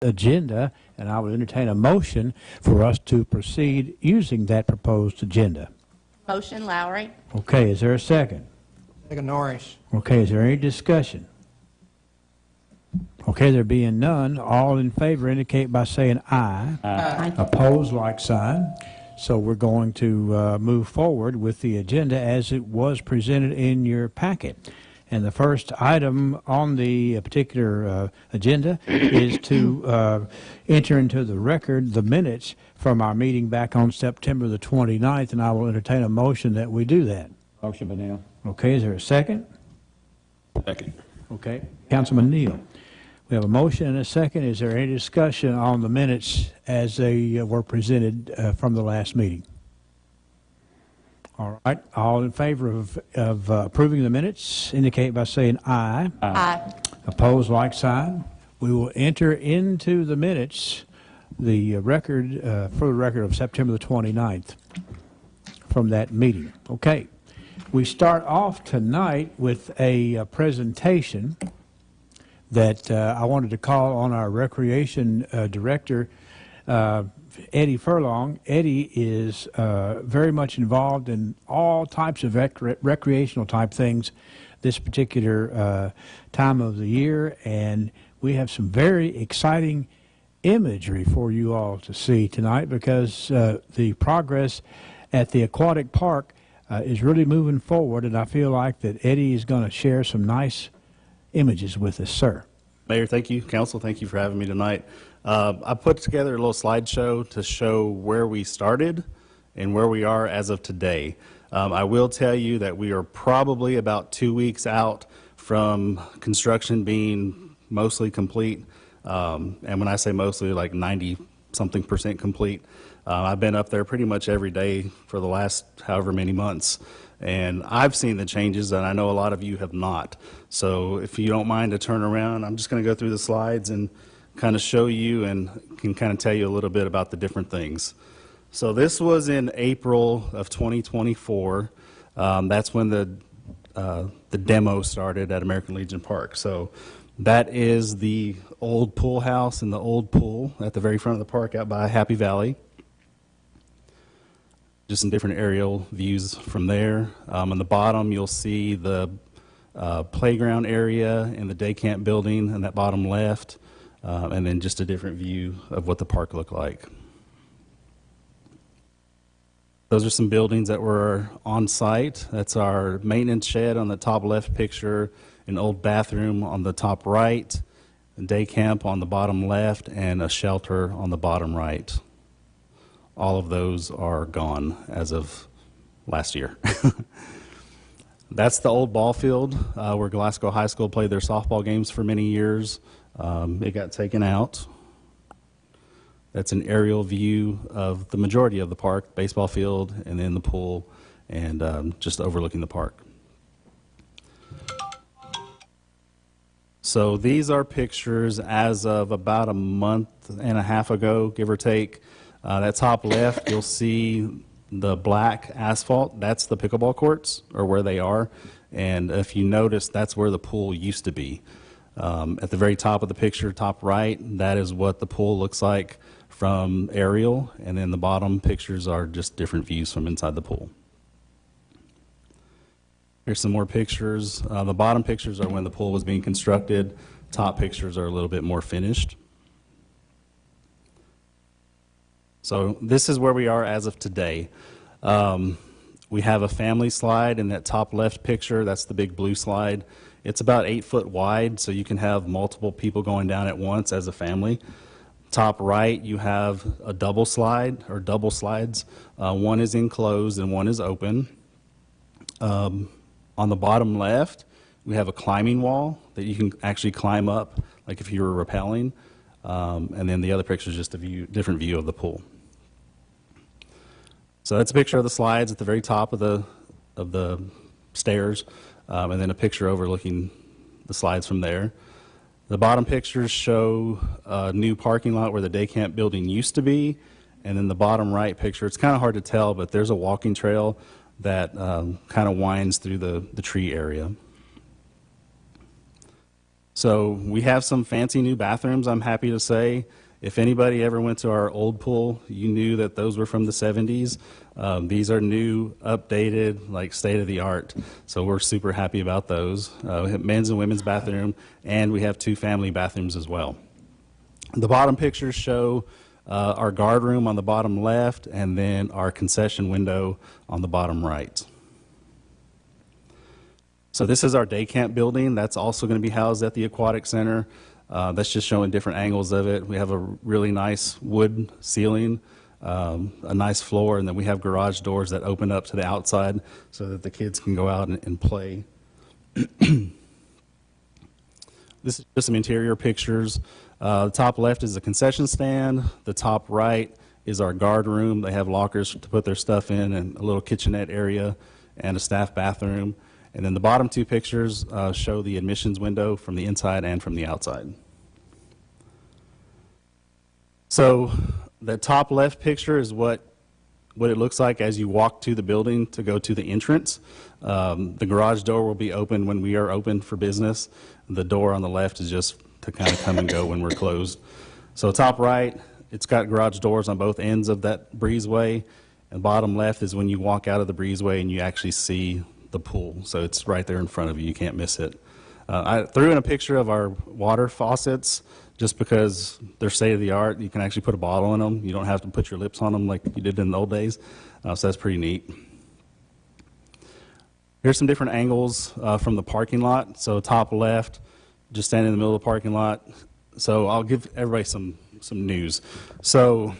agenda, and I will entertain a motion for us to proceed using that proposed agenda. Motion, Lowry. Okay, is there a second? Second, Norris. Okay, is there any discussion? Okay, there being none, all in favor indicate by saying aye. Aye. Opposed, like sign. So we're going to move forward with the agenda as it was presented in your packet. And the first item on the particular agenda is to enter into the record the minutes from our meeting back on September the 29th, and I will entertain a motion that we do that. Motion by Neal. Okay, is there a second? Second. Okay, Councilman Neal. We have a motion and a second. Is there any discussion on the minutes as they were presented from the last meeting? All right, all in favor of approving the minutes indicate by saying aye. Aye. Opposed, like sign. We will enter into the minutes the record, for the record of September the 29th from that meeting. Okay, we start off tonight with a presentation that I wanted to call on our recreation director, Eddie Furlong. Eddie is very much involved in all types of recreational type things this particular time of the year, and we have some very exciting imagery for you all to see tonight because the progress at the aquatic park is really moving forward, and I feel like that Eddie is going to share some nice images with us, sir. Mayor, thank you. Council, thank you for having me tonight. I put together a little slideshow to show where we started and where we are as of today. I will tell you that we are probably about 2 weeks out from construction being mostly complete. And when I say mostly, like 90-something% complete. I've been up there pretty much every day for the last however many months. And I've seen the changes, and I know a lot of you have not. So if you don't mind to turn around, I'm just going to go through the slides and kind of show you and can kind of tell you a little bit about the different things. So this was in April of 2024. That's when the demo started at American Legion Park. So that is the old pool house and the old pool at the very front of the park out by Happy Valley. Just some different aerial views from there. On the bottom, you'll see the playground area and the day camp building in that bottom left, and then just a different view of what the park looked like. Those are some buildings that were on site. That's our maintenance shed on the top left picture, an old bathroom on the top right, a day camp on the bottom left, and a shelter on the bottom right. All of those are gone as of last year. That's the old ball field where Glasgow High School played their softball games for many years. It got taken out. That's an aerial view of the majority of the park, baseball field, and then the pool, and just overlooking the park. So these are pictures as of about a month and a half ago, give or take. That top left, you'll see the black asphalt. That's the pickleball courts, or where they are. And if you notice, that's where the pool used to be. At the very top of the picture, top right, that is what the pool looks like from aerial. And then the bottom pictures are just different views from inside the pool. Here's some more pictures. The bottom pictures are when the pool was being constructed. Top pictures are a little bit more finished. So this is where we are as of today. We have a family slide in that top left picture. That's the big blue slide. It's about 8 foot wide, so you can have multiple people going down at once as a family. Top right, you have a double slide, or double slides. One is enclosed and one is open. On the bottom left, we have a climbing wall that you can actually climb up, like if you were rappelling. And then the other picture is just a different view of the pool. So that's a picture of the slides at the very top of the stairs, and then a picture overlooking the slides from there. The bottom pictures show a new parking lot where the day camp building used to be, and then the bottom right picture, it's kind of hard to tell, but there's a walking trail that kind of winds through the tree area. So we have some fancy new bathrooms, I'm happy to say. If anybody ever went to our old pool, you knew that those were from the 70s. These are new, updated, like state-of-the-art. So we're super happy about those. We have men's and women's bathroom, and we have 2 family bathrooms as well. The bottom pictures show our guard room on the bottom left, and then our concession window on the bottom right. So this is our day camp building. That's also going to be housed at the Aquatic Center. That's just showing different angles of it. We have a really nice wood ceiling, a nice floor, and then we have garage doors that open up to the outside so that the kids can go out and play. This is just some interior pictures. The top left is the concession stand. The top right is our guard room. They have lockers to put their stuff in and a little kitchenette area and a staff bathroom. And then the bottom 2 pictures show the admissions window from the inside and from the outside. So the top left picture is what it looks like as you walk to the building to go to the entrance. The garage door will be open when we are open for business. The door on the left is just to kind of come and go when we're closed. So top right, it's got garage doors on both ends of that breezeway. And bottom left is when you walk out of the breezeway and you actually see the pool. So it's right there in front of you. You can't miss it. I threw in a picture of our water faucets just because they're state-of-the-art. You can actually put a bottle in them. You don't have to put your lips on them like you did in the old days. So that's pretty neat. Here's some different angles from the parking lot. So top left, just standing in the middle of the parking lot. So I'll give everybody some news. So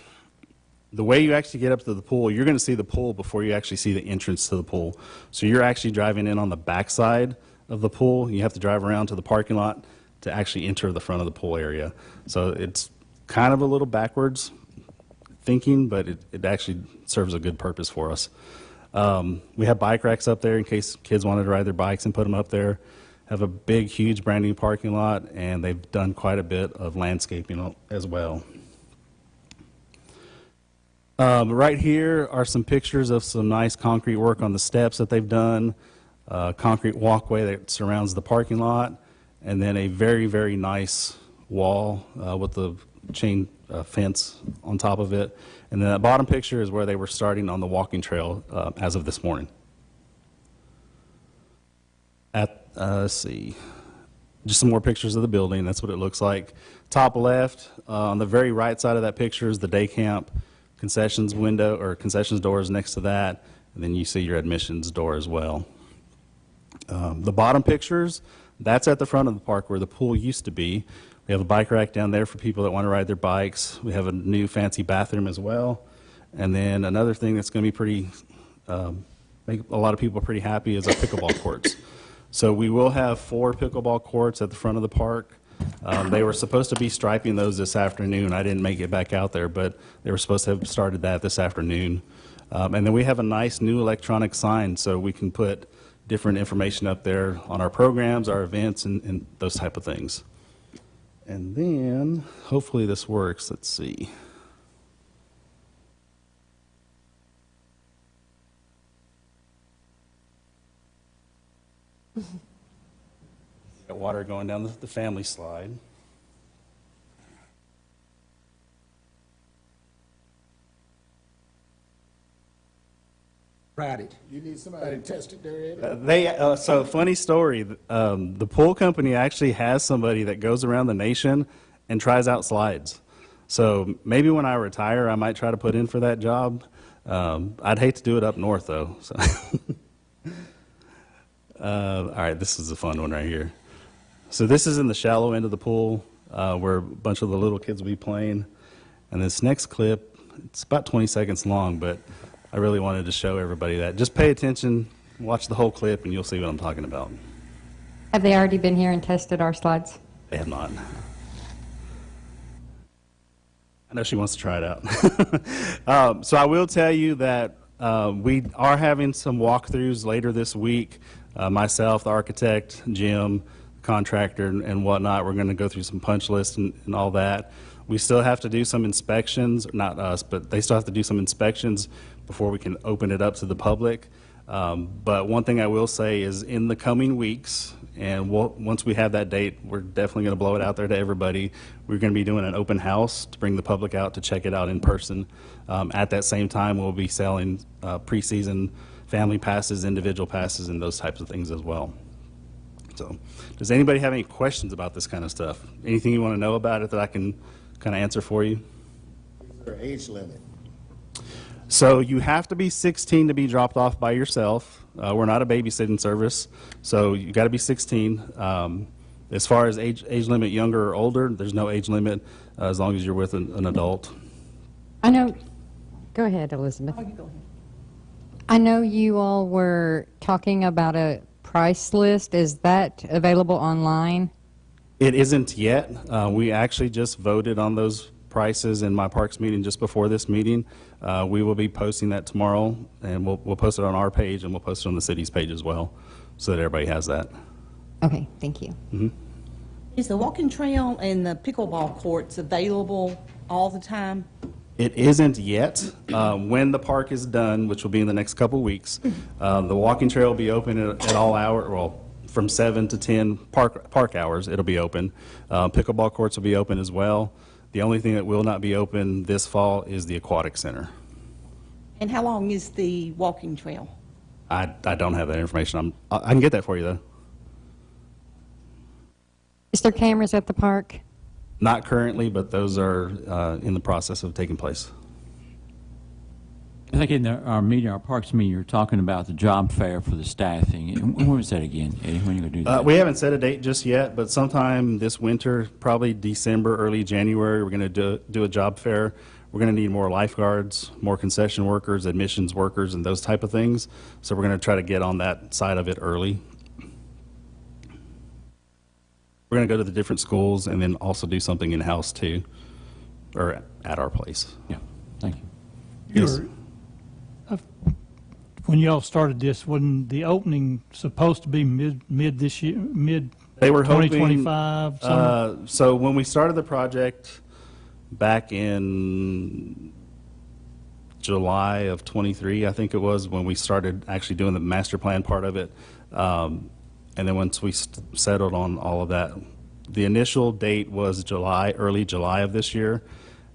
the way you actually get up to the pool, you're going to see the pool before you actually see the entrance to the pool. So you're actually driving in on the back side of the pool. You have to drive around to the parking lot to actually enter the front of the pool area. So it's kind of a little backwards thinking, but it actually serves a good purpose for us. We have bike racks up there in case kids wanted to ride their bikes and put them up there. Have a big, huge brand new parking lot, and they've done quite a bit of landscaping as well. Right here are some pictures of some nice concrete work on the steps that they've done, concrete walkway that surrounds the parking lot, and then a very, very nice wall with the chain fence on top of it. And then that bottom picture is where they were starting on the walking trail as of this morning. Let's see, just some more pictures of the building. That's what it looks like. Top left, on the very right side of that picture is the day camp concessions window, or concessions doors next to that, and then you see your admissions door as well. The bottom pictures, that's at the front of the park where the pool used to be. We have a bike rack down there for people that want to ride their bikes. We have a new fancy bathroom as well. And then another thing that's going to be pretty, make a lot of people pretty happy is our pickleball courts. So we will have 4 pickleball courts at the front of the park. They were supposed to be striping those this afternoon. I didn't make it back out there, but they were supposed to have started that this afternoon. And then we have a nice new electronic sign so we can put different information up there on our programs, our events, and those type of things. And then, hopefully this works. Let's see. Got water going down the family slide. Tried it. You need somebody to test it there, Eddie? So funny story, the pool company actually has somebody that goes around the nation and tries out slides. So maybe when I retire, I might try to put in for that job. I'd hate to do it up north, though. So. All right, this is a fun one right here. So this is in the shallow end of the pool where a bunch of the little kids will be playing. And this next clip, it's about 20 seconds long, but I really wanted to show everybody that. Just pay attention, watch the whole clip, and you'll see what I'm talking about. Have they already been here and tested our slides? They have not. I know she wants to try it out. So I will tell you that we are having some walkthroughs later this week. Myself, the architect, Jim, contractor, and whatnot. We're going to go through some punch lists and all that. We still have to do some inspections, not us, but they still have to do some inspections before we can open it up to the public. But one thing I will say is in the coming weeks, and once we have that date, we're definitely going to blow it out there to everybody. We're going to be doing an open house to bring the public out to check it out in person. At that same time, we'll be selling preseason family passes, individual passes, and those types of things as well. So, does anybody have any questions about this kind of stuff? Anything you want to know about it that I can kind of answer for you? Is there an age limit? So you have to be 16 to be dropped off by yourself. We're not a babysitting service, so you got to be 16. As far as age limit, younger or older, there's no age limit as long as you're with an adult. I know, go ahead, Elizabeth. I know you all were talking about a price list. Is that available online? It isn't yet. We actually just voted on those prices in my parks meeting just before this meeting. We will be posting that tomorrow, and we'll post it on our page, and we'll post it on the city's page as well, so that everybody has that. Okay, thank you. Is the walking trail and the pickleball courts available all the time? It isn't yet. When the park is done, which will be in the next couple weeks, the walking trail will be open at all hours, well, from 7 to 10 park hours, it'll be open. Pickleball courts will be open as well. The only thing that will not be open this fall is the aquatic center. And how long is the walking trail? I don't have that information. I can get that for you, though. Is there cameras at the park? Not currently, but those are in the process of taking place. I think in our meeting, our parks meeting, you're talking about the job fair for the staffing. And when was that again, Eddie? When are you going to do that? We haven't set a date just yet, but sometime this winter, probably December, early January, we're going to do a job fair. We're going to need more lifeguards, more concession workers, admissions workers, and those type of things. So we're going to try to get on that side of it early. We're going to go to the different schools and then also do something in-house too, or at our place. Yeah, thank you. Yes. When y'all started this, wasn't the opening supposed to be mid this year, mid They were hoping, 2025? so when we started the project back in July of 23, I think it was, when we started actually doing the master plan part of it. And then once we settled on all of that, the initial date was early July of this year.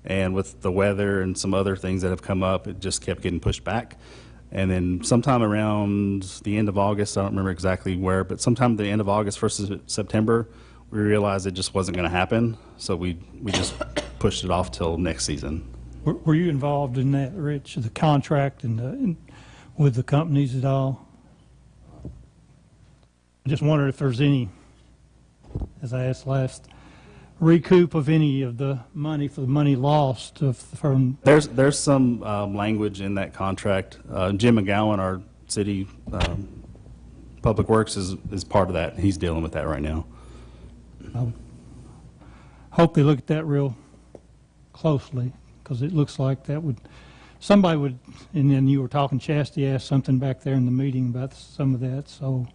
And with the weather and some other things that have come up, it just kept getting pushed back. And then sometime around the end of August, I don't remember exactly where, but sometime at the end of August, 1st of September, we realized it just wasn't going to happen. So we just pushed it off till next season. Were you involved in that, Rich, the contract and with the companies at all? I just wondered if there's any, as I asked last, recoup of any of the money for the money lost from. There's some language in that contract. Jim McGowan, our city public works, is part of that. He's dealing with that right now. I hope they look at that real closely, because it looks like that somebody would, and then you were talking, Chastity asked something back there in the meeting about some of that, so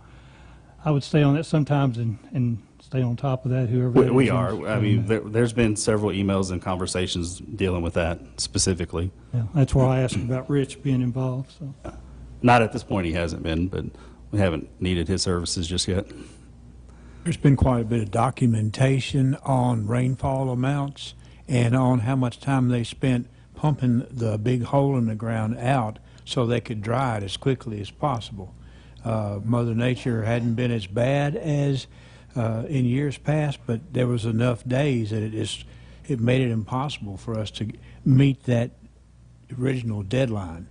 I would stay on that sometimes and stay on top of that, whoever. We are. I mean, there's been several emails and conversations dealing with that specifically. Yeah, that's why I asked about Rich being involved. So. Not at this point he hasn't been, but we haven't needed his services just yet. There's been quite a bit of documentation on rainfall amounts and on how much time they spent pumping the big hole in the ground out so they could dry it as quickly as possible. Mother Nature hadn't been as bad as in years past, but there was enough days that it made it impossible for us to meet that original deadline.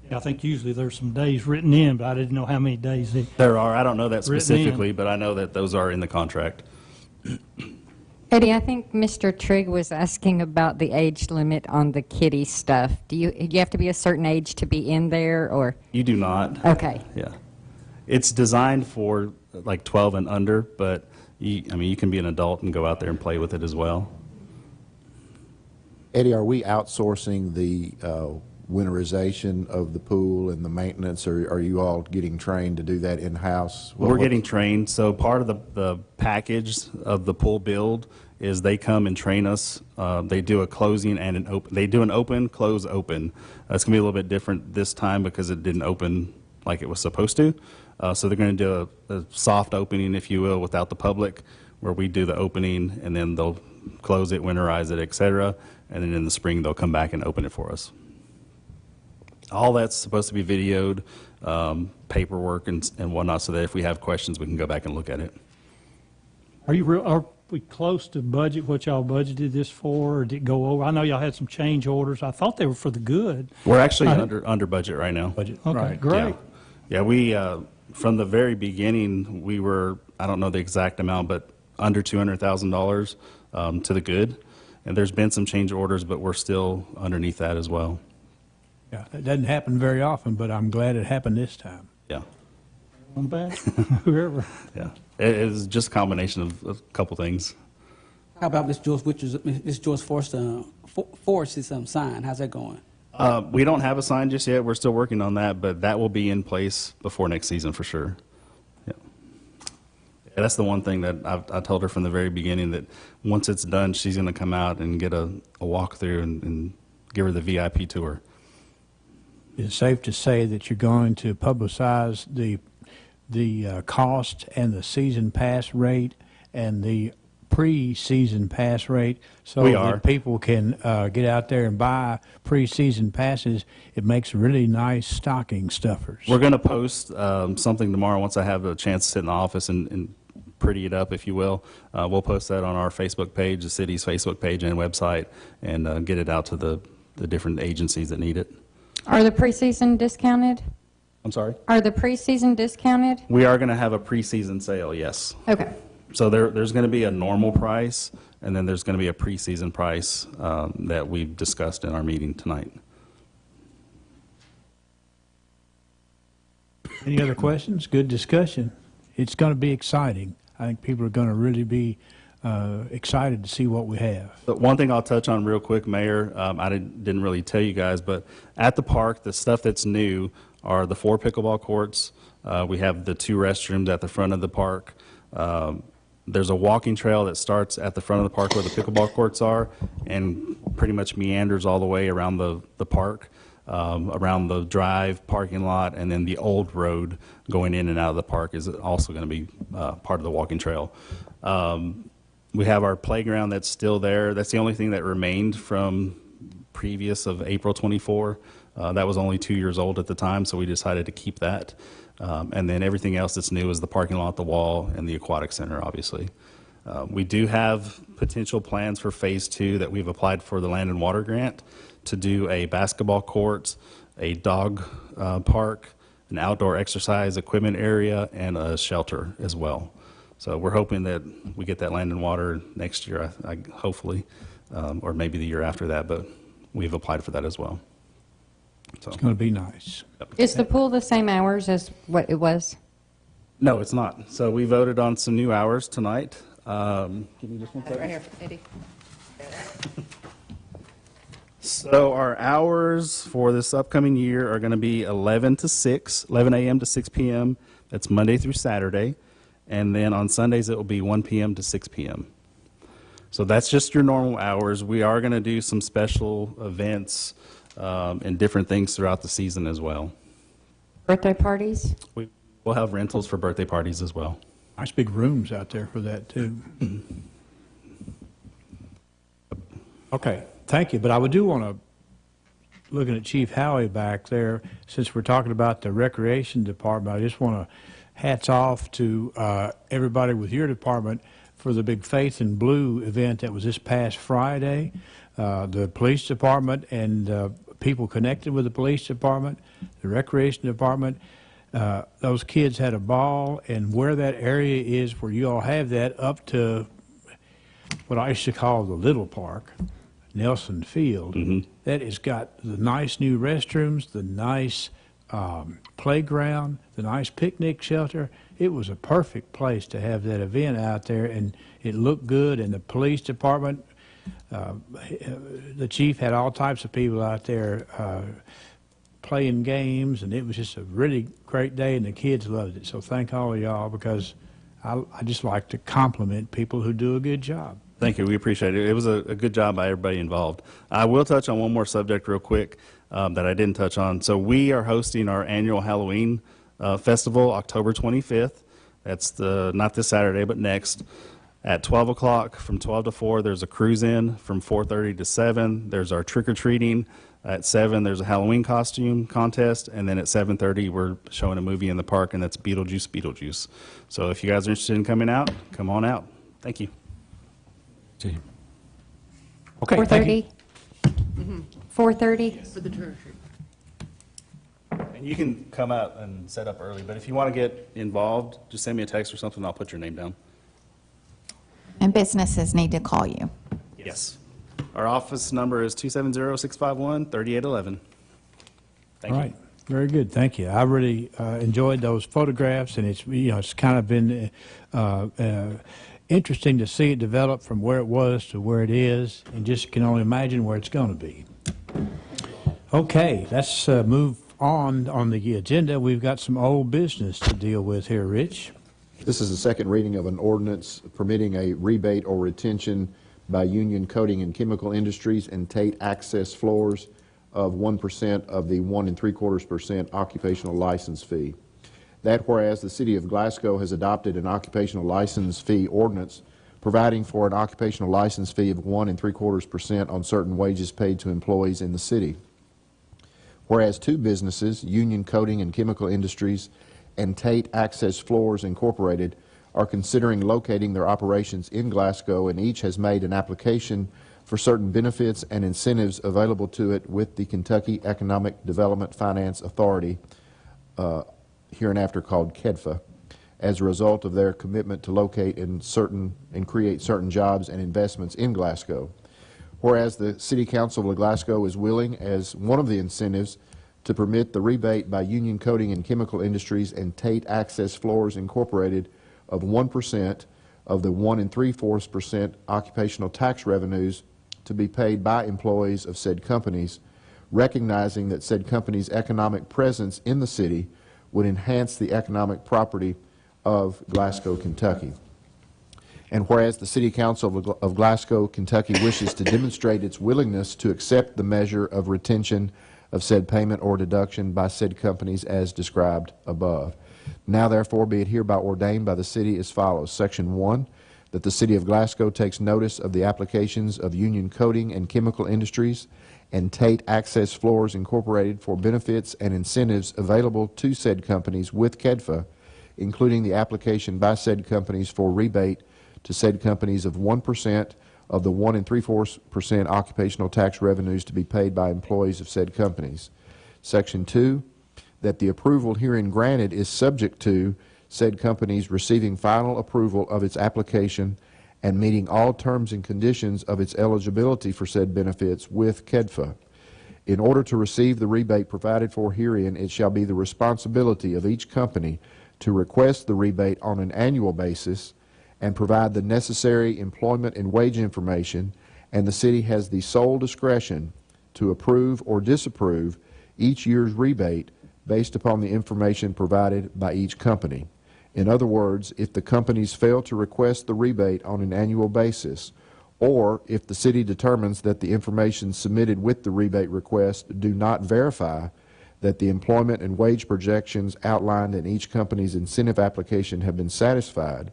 Yeah, I think usually there's some days written in, but I didn't know how many days. There are. I don't know that specifically, in. but I know that those are in the contract. Eddie, I think Mr. Trigg was asking about the age limit on the kiddie stuff. Do you have to be a certain age to be in there, or? You do not. Okay. Yeah. It's designed for like 12 and under, but you can be an adult and go out there and play with it as well. Eddie, are we outsourcing the winterization of the pool and the maintenance, or are you all getting trained to do that in-house? We're getting trained. So part of the package of the pool build is they come and train us. They do a closing and an open. They do an open, close, open. It's going to be a little bit different this time because it didn't open like it was supposed to. So they're going to do a soft opening, if you will, without the public, where we do the opening and then they'll close it, winterize it, et cetera. And then in the spring, they'll come back and open it for us. All that's supposed to be videoed, paperwork and whatnot, so that if we have questions, we can go back and look at it. Are we close to budget, what y'all budgeted this for, or did it go over? I know y'all had some change orders. I thought they were for the good. We're actually under budget right now. Budget, Okay, right. great. Yeah, we, from the very beginning, we were, I don't know the exact amount, but under $200,000 to the good. And there's been some change orders, but we're still underneath that as well. Yeah, it doesn't happen very often, but I'm glad it happened this time. Yeah, I'm back, whoever. yeah. It is just a combination of a couple things. How about Miss Joyce Forrest's sign? How's that going? We don't have a sign just yet. We're still working on that, but that will be in place before next season for sure. Yeah. Yeah, that's the one thing that I told her from the very beginning, that once it's done, she's going to come out and get a walkthrough and give her the VIP tour. Is it safe to say that you're going to publicize the cost and the season pass rate and the pre-season pass rate so We are. that people can get out there and buy pre-season passes? It makes really nice stocking stuffers. We're going to post something tomorrow once I have a chance to sit in the office and pretty it up, if you will. We'll post that on our Facebook page, the city's Facebook page and website, and get it out to the different agencies that need it. Are the preseason discounted? I'm sorry? Are the preseason discounted? We are going to have a preseason sale, yes. Okay. So there's going to be a normal price, and then there's going to be a preseason price that we've discussed in our meeting tonight. Any other questions? Good discussion. It's going to be exciting. I think people are going to really be excited to see what we have. But one thing I'll touch on real quick, Mayor, I didn't really tell you guys, but at the park, the stuff that's new are the 4 pickleball courts. We have the 2 restrooms at the front of the park. There's a walking trail that starts at the front of the park where the pickleball courts are and pretty much meanders all the way around the park, around the drive, parking lot, and then the old road going in and out of the park is also going to be part of the walking trail. We have our playground that's still there. That's the only thing that remained from previous of April 24. That was only 2 years old at the time, so we decided to keep that. And then everything else that's new is the parking lot, the wall, and the aquatic center, obviously. We do have potential plans for Phase 2 that we've applied for the Land and Water Grant to do a basketball court, a dog park, an outdoor exercise equipment area, and a shelter as well. So we're hoping that we get that Land and Water next year, hopefully, or maybe the year after that, but we've applied for that as well. So. It's going to be nice. Is the pool the same hours as what it was? No, it's not. So we voted on some new hours tonight. Give me just one second. Right here, Eddie. So our hours for this upcoming year are going to be 11 a.m. to 6 p.m. That's Monday through Saturday. And then on Sundays, it will be 1 p.m. to 6 p.m. So that's just your normal hours. We are going to do some special events and different things throughout the season as well. Birthday parties? We'll have rentals for birthday parties as well. Nice big rooms out there for that, too. Okay, thank you. But I do want to, looking at Chief Howie back there, since we're talking about the Recreation Department, I just want to hats off to everybody with your department for the big Faith in Blue event that was this past Friday. The police department and people connected with the police department, the recreation department, those kids had a ball, and where that area is where you all have that up to what I used to call the little park, Nelson Field, that has got the nice new restrooms, the nice playground, the nice picnic shelter. It was a perfect place to have that event out there, and it looked good. And the police department, the chief had all types of people out there playing games, and it was just a really great day, and the kids loved it. So thank all of y'all, because I just like to compliment people who do a good job. Thank you. We appreciate it. It was a good job by everybody involved. I will touch on one more subject real quick that I didn't touch on. So we are hosting our annual Halloween festival October 25th. That's not this Saturday, but next. At 12 o'clock, from 12 to 4, there's a cruise-in. From 4:30 to 7, there's our trick-or-treating. At 7, there's a Halloween costume contest. And then at 7:30, we're showing a movie in the park, and that's Beetlejuice, Beetlejuice. So if you guys are interested in coming out, come on out. Thank you. See. Okay, thank you. 4:30? 4:30? For the church. And you can come out and set up early, but if you want to get involved, just send me a text or something, I'll put your name down. And businesses need to call you. Yes. Our office number is 270-651-3811. Thank All you. right, very good, thank you. I really enjoyed those photographs, and it's, you know, it's kind of been interesting to see it develop from where it was to where it is, and just can only imagine where it's going to be. Okay, let's move on the agenda. We've got some old business to deal with here, Rich. This is the second reading of an ordinance permitting a rebate or retention by Union Coating and Chemical Industries and Tate Access Floors of 1% of the 1 3/4% occupational license fee. That whereas the City of Glasgow has adopted an occupational license fee ordinance providing for an occupational license fee of 1 3/4% on certain wages paid to employees in the city. Whereas two businesses, Union Coating and Chemical Industries and Tate Access Floors Incorporated, are considering locating their operations in Glasgow, and each has made an application for certain benefits and incentives available to it with the Kentucky Economic Development Finance Authority, hereinafter called KEDFA, as a result of their commitment to locate and create certain jobs and investments in Glasgow. Whereas the City Council of Glasgow is willing, as one of the incentives, to permit the rebate by Union Coating and Chemical Industries and Tate Access Floors Incorporated of 1% of the 1 3/4% occupational tax revenues to be paid by employees of said companies, recognizing that said companies' economic presence in the city would enhance the economic property of Glasgow, Kentucky. And whereas the City Council of Glasgow, Kentucky wishes to demonstrate its willingness to accept the measure of retention of said payment or deduction by said companies as described above. Now therefore be it hereby ordained by the city as follows. Section 1, that the City of Glasgow takes notice of the applications of Union Coating and Chemical Industries and Tate Access Floors Incorporated for benefits and incentives available to said companies with KEDFA, including the application by said companies for rebate to said companies of 1% of the 1 3/4% occupational tax revenues to be paid by employees of said companies. Section 2, that the approval herein granted is subject to said companies receiving final approval of its application and meeting all terms and conditions of its eligibility for said benefits with KEDFA. In order to receive the rebate provided for herein, it shall be the responsibility of each company to request the rebate on an annual basis and provide the necessary employment and wage information, and the city has the sole discretion to approve or disapprove each year's rebate based upon the information provided by each company. In other words, if the companies fail to request the rebate on an annual basis, or if the city determines that the information submitted with the rebate request do not verify that the employment and wage projections outlined in each company's incentive application have been satisfied,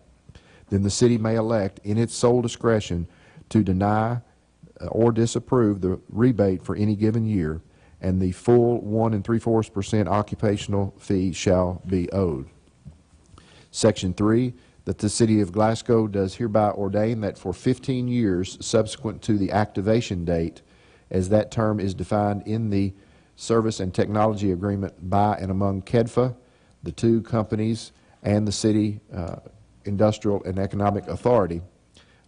then the city may elect in its sole discretion to deny or disapprove the rebate for any given year, and the full 1 3/4% occupational fee shall be owed. Section 3, that the City of Glasgow does hereby ordain that for 15 years subsequent to the activation date, as that term is defined in the Service and Technology Agreement by and among KEDFA, the two companies, and the City Industrial and Economic Authority,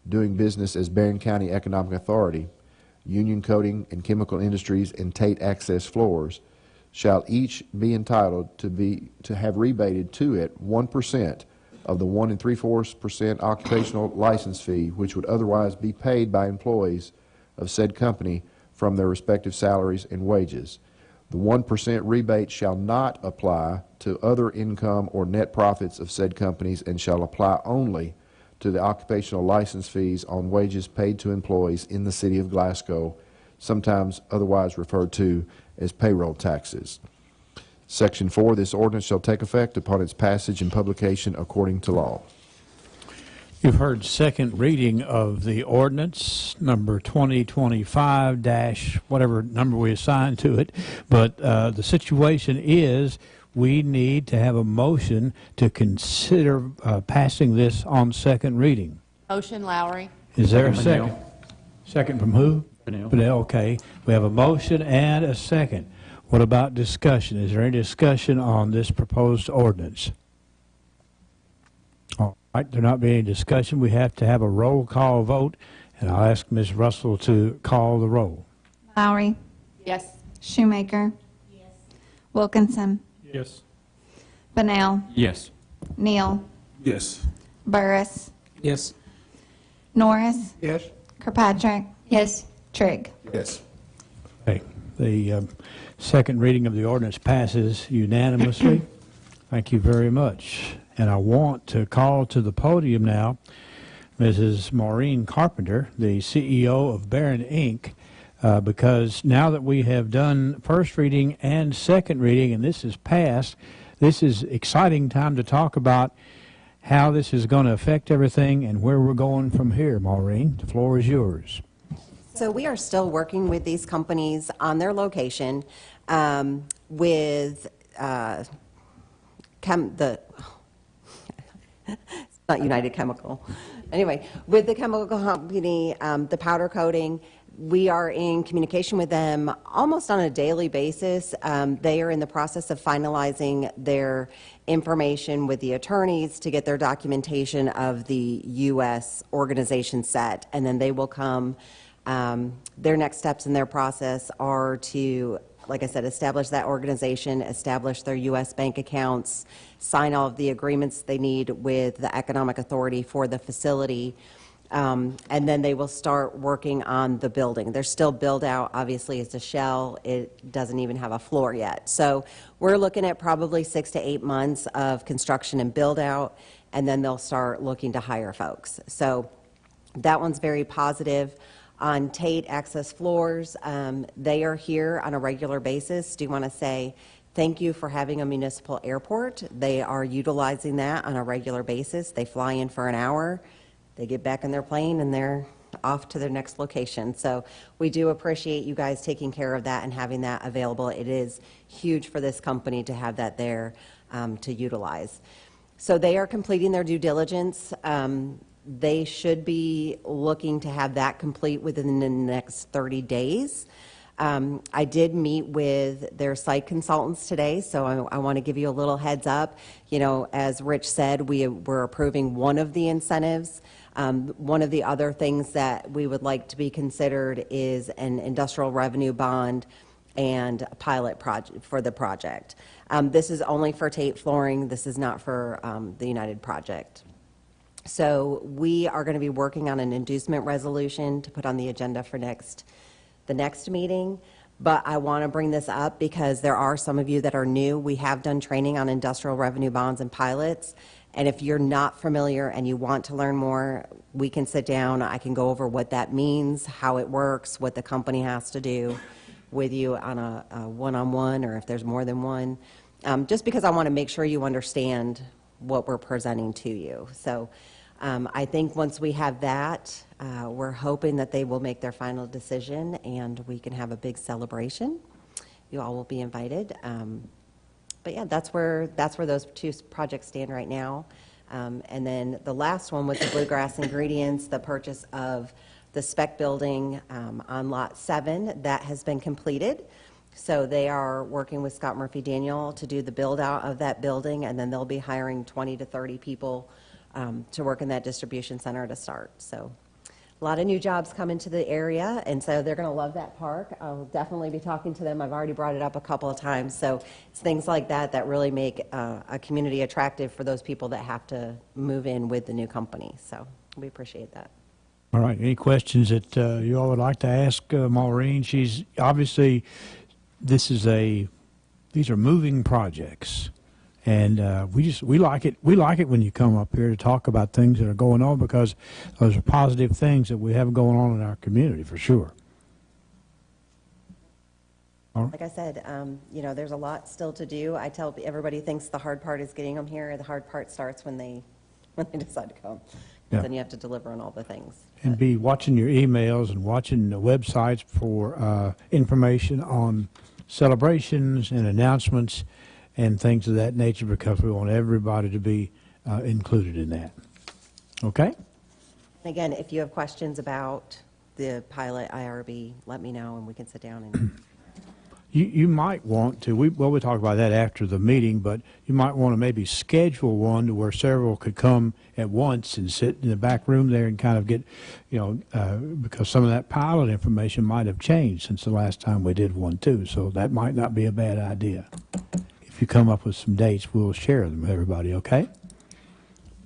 doing business as Barron County Economic Authority, Union Coating and Chemical Industries, and Tate Access Floors, shall each be entitled to have rebated to it 1% of the 1 3/4% occupational license fee, which would otherwise be paid by employees of said company from their respective salaries and wages. The 1% rebate shall not apply to other income or net profits of said companies and shall apply only to the occupational license fees on wages paid to employees in the city of Glasgow, sometimes otherwise referred to as payroll taxes. Section 4, this ordinance shall take effect upon its passage and publication according to law. You've heard second reading of the ordinance, number 2025 dash whatever number we assign to it, but the situation is we need to have a motion to consider passing this on second reading. Motion, Lowry. Is there a Second, second? Second from who? Fennell. Fennell, okay. We have a motion and a second. What about discussion? Is there any discussion on this proposed ordinance? All right, there not being any discussion, we have to have a roll call vote, and I'll ask Ms. Russell to call the roll. Lowry, Yes. Shoemaker. Wilkinson, Yes. Bunnell, Yes. Neal, Yes. Burris, Yes. Norris, Yes. Kirkpatrick. Yes. Trigg. Yes. Okay, the second reading of the ordinance passes unanimously. Thank you very much. And I want to call to the podium now Mrs. Maureen Carpenter, the CEO of Barron Inc., because now that we have done first reading and second reading, and this is passed, this is exciting time to talk about how this is going to affect everything and where we're going from here. Maureen, the floor is yours. So we are still working with these companies on their location with it's not United Chemical. Anyway, with the chemical company, the powder coating, we are in communication with them almost on a daily basis. They are in the process of finalizing their information with the attorneys to get their documentation of the U.S. organization set, and then they will come. Their next steps in their process are to, like I said, establish that organization, establish their U.S. bank accounts, sign all of the agreements they need with the economic authority for the facility, and then they will start working on the building. They're still build out, obviously it's a shell, it doesn't even have a floor yet. So we're looking at probably 6 to 8 months of construction and build out, and then they'll start looking to hire folks. So that one's very positive. On Tate Access Floors, they are here on a regular basis. Do want to say thank you for having a municipal airport. They are utilizing that on a regular basis. They fly in for an hour, they get back in their plane, and they're off to their next location. So we do appreciate you guys taking care of that and having that available. It is huge for this company to have that there to utilize. So they are completing their due diligence. They should be looking to have that complete within the next 30 days. I did meet with their site consultants today, so I want to give you a little heads up. You know, as Rich said, we're approving one of the incentives. One of the other things that we would like to be considered is an industrial revenue bond and a pilot project for the project. This is only for Tate Flooring. This is not for the United project. So we are going to be working on an inducement resolution to put on the agenda for the next meeting. But I want to bring this up because there are some of you that are new. We have done training on industrial revenue bonds and pilots. And if you're not familiar and you want to learn more, we can sit down. I can go over what that means, how it works, what the company has to do with you on a one-on-one, or if there's more than one. Just because I want to make sure you understand what we're presenting to you. So I think once we have that, we're hoping that they will make their final decision and we can have a big celebration. You all will be invited. But yeah, that's where those two projects stand right now. And then the last one was the Bluegrass Ingredients, the purchase of the spec building on Lot 7. That has been completed. So they are working with Scott Murphy Daniel to do the build out of that building, and then they'll be hiring 20 to 30 people to work in that distribution center to start. So a lot of new jobs coming to the area, and so they're going to love that park. I'll definitely be talking to them. I've already brought it up a couple of times. So it's things like that that really make a community attractive for those people that have to move in with the new company. So we appreciate that. All right, any questions that you all would like to ask Maureen? She's obviously, these are moving projects, And we like it. We like it when you come up here to talk about things that are going on, because those are positive things that we have going on in our community, for sure. Like I said, there's a lot still to do. I tell everybody thinks the hard part is getting them here. The hard part starts when they decide to come. Yeah. Then you have to deliver on all the things. And be watching your emails and watching the websites for information on celebrations and announcements and things of that nature, because we want everybody to be included in that. Okay? And again, if you have questions about the pilot IRB, let me know and we can sit down and. You might want to, we'll talk about that after the meeting, but you might want to maybe schedule one to where several could come at once and sit in the back room there and kind of get, because some of that pilot information might have changed since the last time we did one too, so that might not be a bad idea. If you come up with some dates, we'll share them with everybody, okay?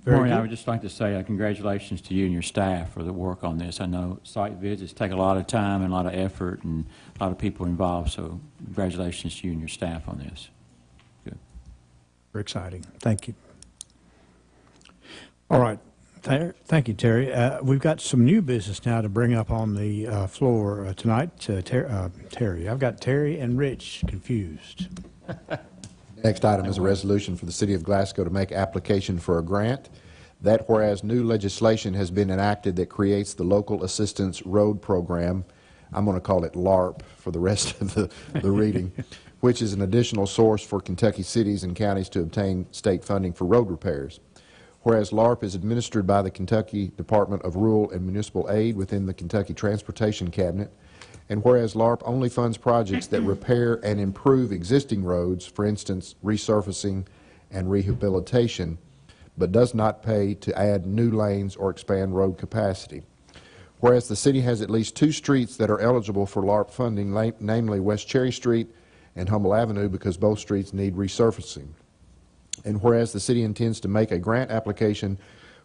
Maureen, I would just like to say congratulations to you and your staff for the work on this. I know site visits take a lot of time and a lot of effort and a lot of people involved, so congratulations to you and your staff on this. Good. Very exciting. Thank you. All right. Thank you, Terry. We've got some new business now to bring up on the floor tonight. Terry. I've got Terry and Rich confused. Next item is a resolution for the City of Glasgow to make application for a grant. That whereas new legislation has been enacted that creates the Local Assistance Road Program, I'm going to call it LARP for the rest of the reading, which is an additional source for Kentucky cities and counties to obtain state funding for road repairs. Whereas LARP is administered by the Kentucky Department of Rural and Municipal Aid within the Kentucky Transportation Cabinet, and whereas LARP only funds projects that repair and improve existing roads, for instance, resurfacing and rehabilitation, but does not pay to add new lanes or expand road capacity. Whereas the city has at least 2 streets that are eligible for LARP funding, namely West Cherry Street and Humble Avenue, because both streets need resurfacing. And whereas the city intends to make a grant application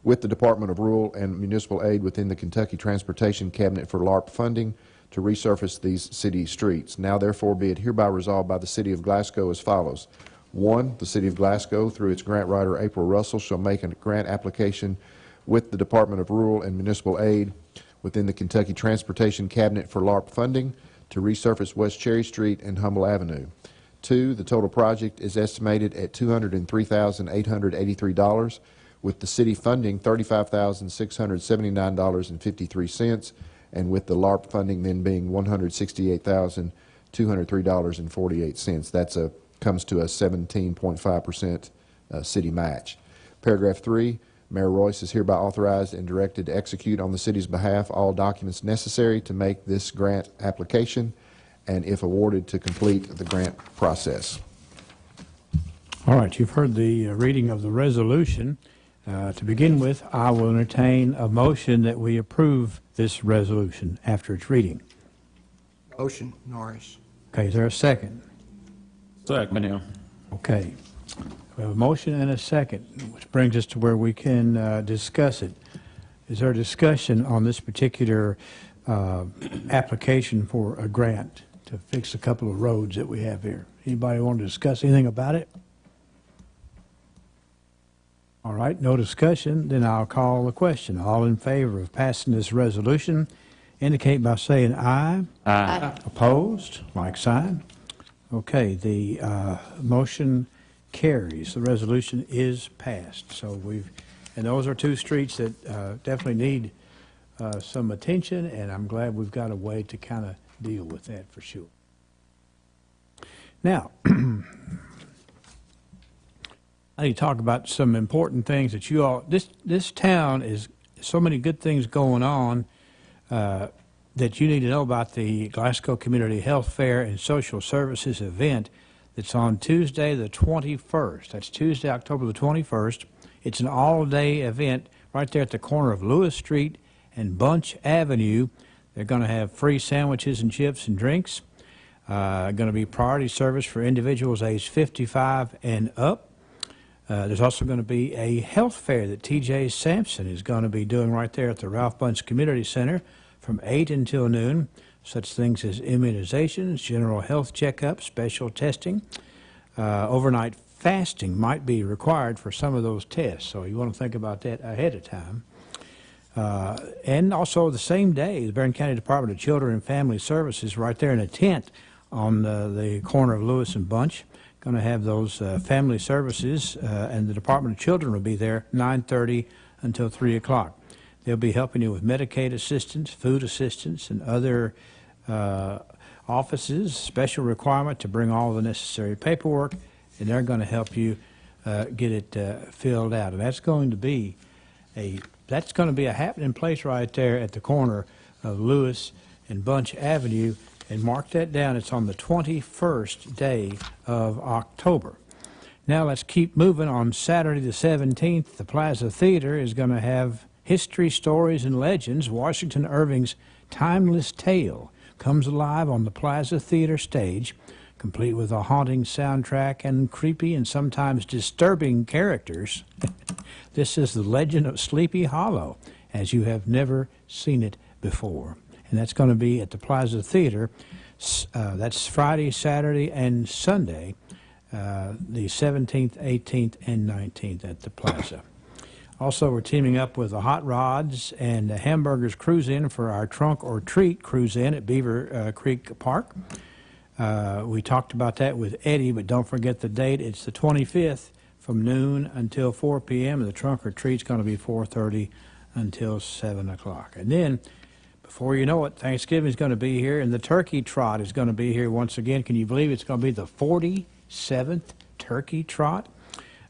with the Department of Rural and Municipal Aid within the Kentucky Transportation Cabinet for LARP funding to resurface these city streets. Now therefore be it hereby resolved by the City of Glasgow as follows. 1, the City of Glasgow, through its grant writer April Russell, shall make a grant application with the Department of Rural and Municipal Aid within the Kentucky Transportation Cabinet for LARP funding to resurface West Cherry Street and Humble Avenue. 2, the total project is estimated at $203,883, with the city funding $35,679.53, and with the LARP funding then being $168,203.48. That's comes to a 17.5% city match. Paragraph 3, Mayor Royce is hereby authorized and directed to execute on the city's behalf all documents necessary to make this grant application, and if awarded, to complete the grant process. All right, you've heard the reading of the resolution. To begin with, I will entertain a motion that we approve this resolution after its reading. Motion, Norris. Okay, is there a second? Second. Manel. Okay. We have a motion and a second, which brings us to where we can discuss it. Is there a discussion on this particular application for a grant to fix a couple of roads that we have here? Anybody want to discuss anything about it? All right, no discussion, then I'll call the question. All in favor of passing this resolution indicate by saying aye. Aye. Opposed? Like sign. Okay, the motion carries. The resolution is passed. So and those are 2 streets that definitely need some attention, and I'm glad we've got a way to kind of deal with that for sure. Now, I need to talk about some important things that you all, this town is so many good things going on that you need to know about the Glasgow Community Health Fair and Social Services event that's on Tuesday the 21st. That's Tuesday, October the 21st. It's an all-day event right there at the corner of Lewis Street and Bunch Avenue. They're going to have free sandwiches and chips and drinks. Going to be priority service for individuals aged 55 and up. There's also going to be a health fair that T.J. Sampson is going to be doing right there at the Ralph Bunch Community Center from 8 until noon. Such things as immunizations, general health checkups, special testing, overnight fasting might be required for some of those tests, so you want to think about that ahead of time. And also the same day, the Barron County Department of Children and Family Services, right there in a tent on the corner of Lewis and Bunch, going to have those family services, and the Department of Children will be there 9:30 until 3 o'clock. They'll be helping you with Medicaid assistance, food assistance, and other offices, special requirement to bring all the necessary paperwork, and they're going to help you get it filled out. And that's going to be a happening place right there at the corner of Lewis and Bunch Avenue. And mark that down. It's on the 21st day of October. Now let's keep moving. On Saturday the 17th, the Plaza Theater is going to have History, Stories, and Legends. Washington Irving's timeless tale comes alive on the Plaza Theater stage, complete with a haunting soundtrack and creepy and sometimes disturbing characters. This is the legend of Sleepy Hollow, as you have never seen it before. And that's going to be at the Plaza Theater. That's Friday, Saturday, and Sunday, the 17th, 18th, and 19th at the Plaza. Also, we're teaming up with the Hot Rods and the Hamburgers Cruise In for our Trunk or Treat Cruise In at Beaver Creek Park. We talked about that with Eddie, but don't forget the date. It's the 25th from noon until 4 p.m. And the Trunk or Treat's going to be 4:30 until 7 o'clock. And then, before you know it, Thanksgiving is going to be here, and the Turkey Trot is going to be here once again. Can you believe it's going to be the 47th Turkey Trot?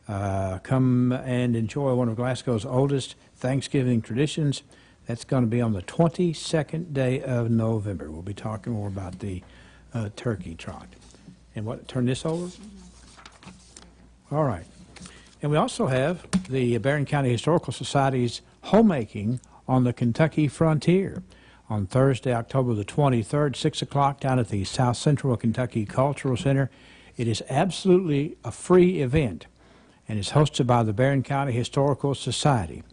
Come and enjoy one of Glasgow's oldest Thanksgiving traditions. That's going to be on the 22nd day of November. We'll be talking more about the Turkey Trot. And what? Turn this over? All right. And we also have the Barron County Historical Society's homemaking on the Kentucky frontier on Thursday, October the 23rd, 6 o'clock, down at the South Central Kentucky Cultural Center. It is absolutely a free event, and it's hosted by the Barron County Historical Society.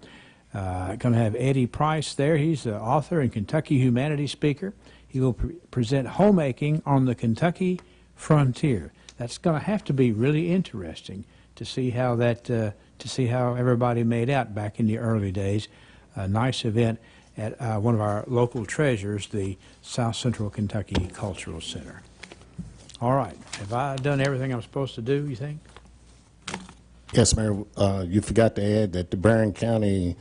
Going to have Eddie Price there. He's the author and Kentucky humanities speaker. He will present homemaking on the Kentucky frontier. That's going to have to be really interesting to see how everybody made out back in the early days. A nice event at one of our local treasures, the South Central Kentucky Cultural Center. All right. Have I done everything I'm supposed to do, you think? Yes, Mayor. You forgot to add that the Barron County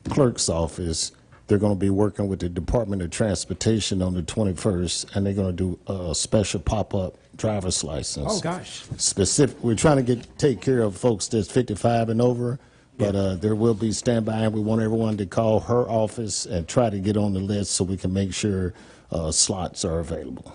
Clerk's Office, they're going to be working with the Department of Transportation on the 21st, and they're going to do a special pop-up driver's license. Oh, gosh. We're trying to take care of folks that's 55 and over, but there will be standby, and we want everyone to call her office and try to get on the list so we can make sure slots are available.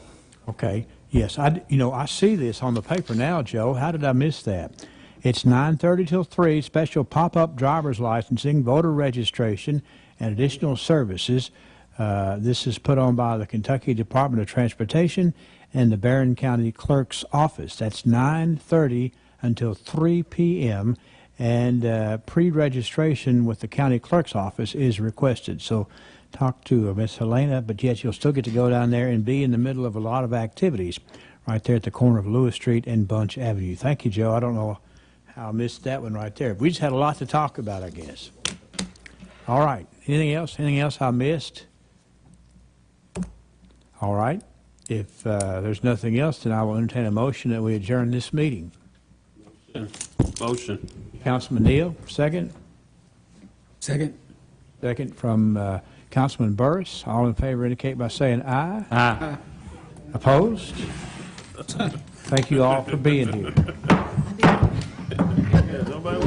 Okay. Yes, I see this on the paper now, Joe. How did I miss that? It's 9:30 till 3, special pop-up driver's licensing, voter registration, and additional services. This is put on by the Kentucky Department of Transportation and the Barron County Clerk's Office. That's 9:30 until 3 p.m., and pre-registration with the County Clerk's Office is requested. So talk to Miss Helena, but yet you'll still get to go down there and be in the middle of a lot of activities right there at the corner of Lewis Street and Bunch Avenue. Thank you, Joe. I don't know how I missed that one right there. We just had a lot to talk about, I guess. All right. Anything else? Anything else I missed? All right. If there's nothing else, then I will entertain a motion that we adjourn this meeting. Motion. Councilman Neal, second. Second. Second from Councilman Burris. All in favor indicate by saying aye. Aye. Opposed? Thank you all for being here. Nobody